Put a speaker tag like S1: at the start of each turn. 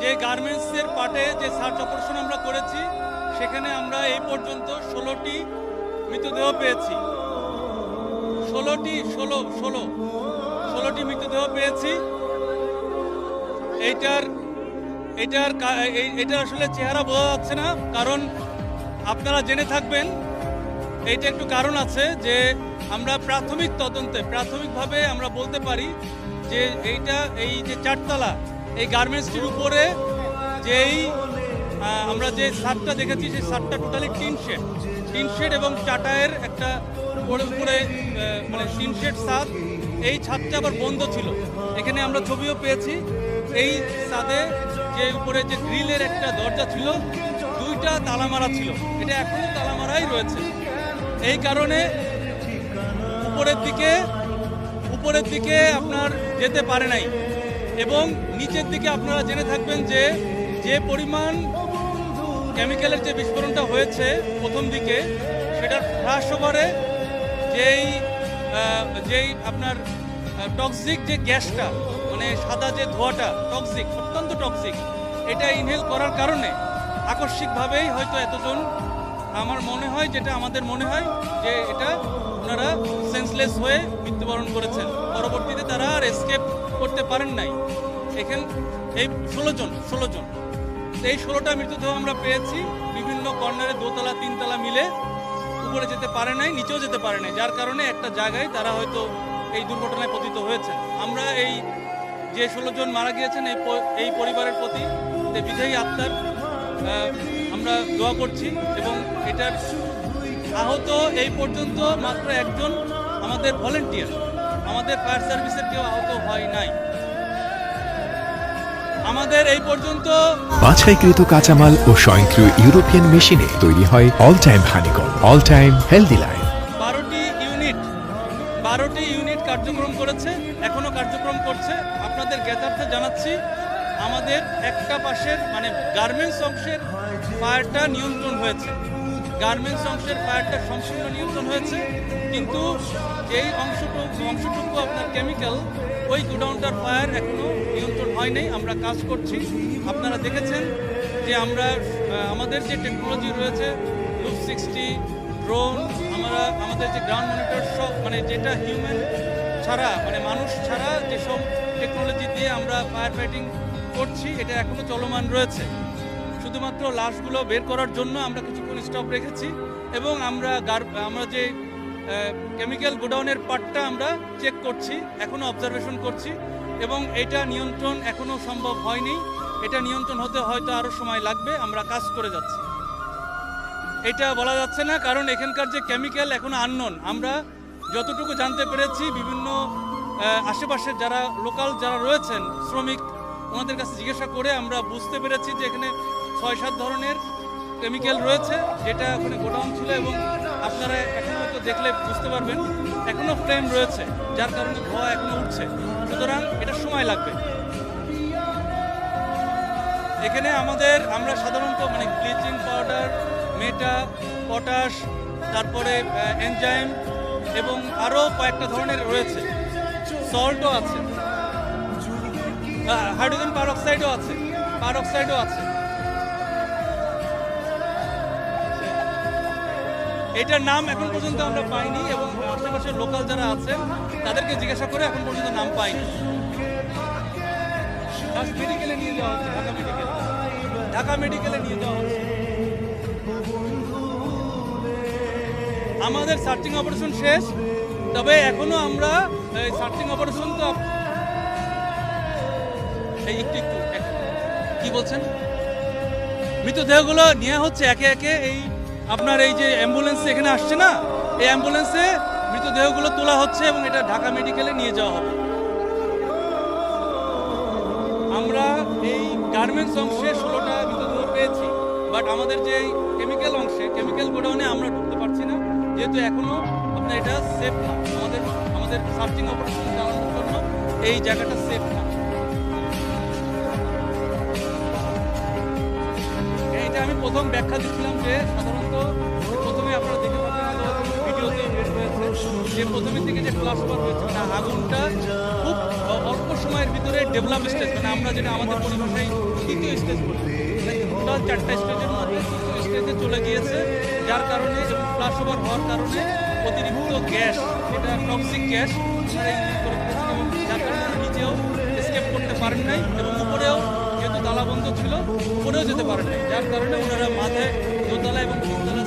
S1: যে গার্মেন্টসের পার্টে যে সার্চ অপারেশন আমরা করেছি সেখানে আমরা এই পর্যন্ত 16টি মৃতদেহ পেয়েছি। 16টি মৃতদেহ পেয়েছি। এইটার আসলে চেহারা বোঝা যাচ্ছে না, কারণ আপনারা জেনে থাকবেন এইটা একটু কারণ আছে যে আমরা প্রাথমিকভাবে আমরা বলতে পারি যে এই যে চারতলা এই গার্মেন্টসটির উপরে যেই আমরা যে ছাদটা দেখেছি সেই ছাদটা টোটালি টিন শেড এবং চাটায়ের একটা উপরে মানে টিন শেড ছাদ। এই ছাদটা আবার বন্ধ ছিল। এখানে আমরা ছবিও পেয়েছি। এই ছাদে যে উপরে যে গ্রিলের একটা দরজা ছিল, 2টা তালা মারা ছিল। এটা এখনো তালা মারাই রয়েছে। এই কারণে উপরের দিকে আপনার যেতে পারে নাই। এবং নিচের দিকে আপনারা জেনে থাকবেন যে পরিমাণ কেমিক্যালের যে বিস্ফোরণটা হয়েছে প্রথম দিকে, সেটার হ্রাস করে যেই আপনার টক্সিক যে গ্যাসটা, মানে সাদা যে ধোঁয়াটা অত্যন্ত টক্সিক, এটা ইনহেল করার কারণে আকস্মিকভাবেই হয়তো এতজন, আমাদের মনে হয় যে এটা ওনারা সেন্সলেস হয়ে মৃত্যুবরণ করেছেন। পরবর্তীতে তারা আর এসকেপ করতে পারেন নাই। এখানে এই 16 জন এই 16টা মৃতদেহ আমরা পেয়েছি। বিভিন্ন কর্নারে 2তলা 3তলা মিলে উপরে যেতে পারে নাই, নিচেও যেতে পারে নাই, যার কারণে একটা জায়গায় তারা হয়তো এই দুর্ঘটনায় পতিত হয়েছে। আমরা এই যে 16 জন মারা গিয়েছেন এই পরিবারের প্রতি বিধায়ী আত্মার আমরা দোয়া করছি। এবং এটার আহত এই পর্যন্ত মাত্র একজন আমাদের ভলেন্টিয়ার, আমাদের ফায়ার সার্ভিসের কেউ আহত হয় নাই। আমাদের এই পর্যন্ত
S2: বাছাইকৃত কাঁচামাল ও স্বয়ংক্রিয় ইউরোপিয়ান মেশিনে তৈরি হয় all time honeycomb, all time healthy life.
S1: 12টি ইউনিট কার্যক্রম করেছে, এখনো কার্যক্রম করছে। আপনাদের জ্ঞাতার্থে জানাচ্ছি, আমাদের একটা পাশের মানে গার্মেন্টস অংশের ফায়ারটা নিয়ন্ত্রণ হয়েছে। সম্পূর্ণ নিয়ন্ত্রণ হয়েছে, কিন্তু যেই অংশটুকু আপনার কেমিক্যাল, ওই গোডাউনটার ফায়ার এখনো নিয়ন্ত্রণ হয় নাই। আমরা কাজ করছি। আপনারা দেখেছেন যে আমাদের যে টেকনোলজি রয়েছে, লুপ 60, ড্রোন, আমাদের যে গ্রাউন্ড মনিটর, সব মানে যেটা হিউম্যান ছাড়া, মানে মানুষ ছাড়া যেসব টেকনোলজি দিয়ে আমরা ফায়ার ফাইটিং করছি, এটা এখনো চলমান রয়েছে। শুধুমাত্র লাশগুলো বের করার জন্য আমরা কিছুক্ষণ স্টপ রেখেছি। এবং আমরা যে কেমিক্যাল গোডাউনের পার্টটা আমরা চেক করছি, এখনো অবজারভেশন করছি। এবং এটা নিয়ন্ত্রণ এখনো সম্ভব হয়নি। এটা নিয়ন্ত্রণ হতে হয়তো আরও সময় লাগবে। আমরা কাজ করে যাচ্ছি। এটা বলা যাচ্ছে না, কারণ এখানকার যে কেমিক্যাল এখনো আননোন। আমরা যতটুকু জানতে পেরেছি, বিভিন্ন আশেপাশের লোকাল যারা রয়েছেন শ্রমিক, ওনাদের কাছে জিজ্ঞাসা করে আমরা বুঝতে পেরেছি যে এখানে 6-7 ধরনের কেমিক্যাল রয়েছে, যেটা ওখানে গোডাউন ছিল। এবং আপনারা এখন হয়তো দেখলে বুঝতে পারবেন এখনো ফ্লেম রয়েছে, যার কারণে ধোঁয়া এখনো উঠছে। সুতরাং এটা সময় লাগবে। এখানে আমরা সাধারণত মানে ব্লিচিং পাউডার, মেটা, পটাশ, তারপরে এনজাইম এবং আরও কয়েকটা ধরনের রয়েছে। সল্টও আছে, হাইড্রোজেন পারঅক্সাইডও আছে। এটার নাম এখন পর্যন্ত আমরা পাইনি, এবং আশেপাশের লোকাল যারা আছেন তাদেরকে জিজ্ঞাসা করে এখন পর্যন্ত নাম পাইনি। মেডিকেলে নিয়ে যাওয়া হচ্ছে, ঢাকা মেডিকেলে নিয়ে যাওয়া হচ্ছে। আমাদের সার্চিং অপারেশন শেষ, তবে এখনো আমরা সার্চিং অপারেশন তো একটু কি বলছেন, মৃতদেহগুলো নেওয়া হচ্ছে একে একে। আপনার এই যে অ্যাম্বুলেন্স এখানে আসছে না, এই অ্যাম্বুলেন্সে মৃতদেহগুলো তোলা হচ্ছে এবং এটা ঢাকা মেডিকেলে নিয়ে যাওয়া হবে। আমরা এই গার্মেন্টস অংশে 16টা মৃতদেহ পেয়েছি, বাট আমাদের যে কেমিক্যাল অংশে, কেমিক্যাল গোডাউনে আমরা ঢুকতে পারছি না, যেহেতু এখনো আপনার এটা সেফ না। আমাদের সার্চিং অপারেশন চালানোর জন্য এই জায়গাটা সেফ না। এটা আমি প্রথম ব্যাখ্যা দিচ্ছিলাম যে সাধারণত প্রথমে আপনারা দেখে থাকেন, ভিডিওতে বের হয়েছে যে প্রথমের দিকে যে ফ্লাশ ওভার হয়েছে, মানে আগুনটা খুব অল্প সময়ের ভিতরে ডেভেলপ স্টেজ, মানে আমরা যেটা আমাদের পরিভাষায় তৃতীয় স্টেজ পর্যন্ত, টোটাল 4টা স্টেজের মধ্যে তৃতীয় স্টেজে চলে গিয়েছে, যার কারণে এবং ফ্লাশ ওভার হওয়ার কারণে অতিরিক্ত গ্যাস, এটা টক্সিক গ্যাস ওনারা ইনজেক্ট করে ফেলেছেন এবং যার কারণে উনি নিজেও এসকেপ করতে পারেন নাই এবং উপরেও যেহেতু তালাবন্ধ ছিল উপরেও যেতে পারেন নাই, যার কারণে ওনারা মাথায় দোতলা এবং তিনতলা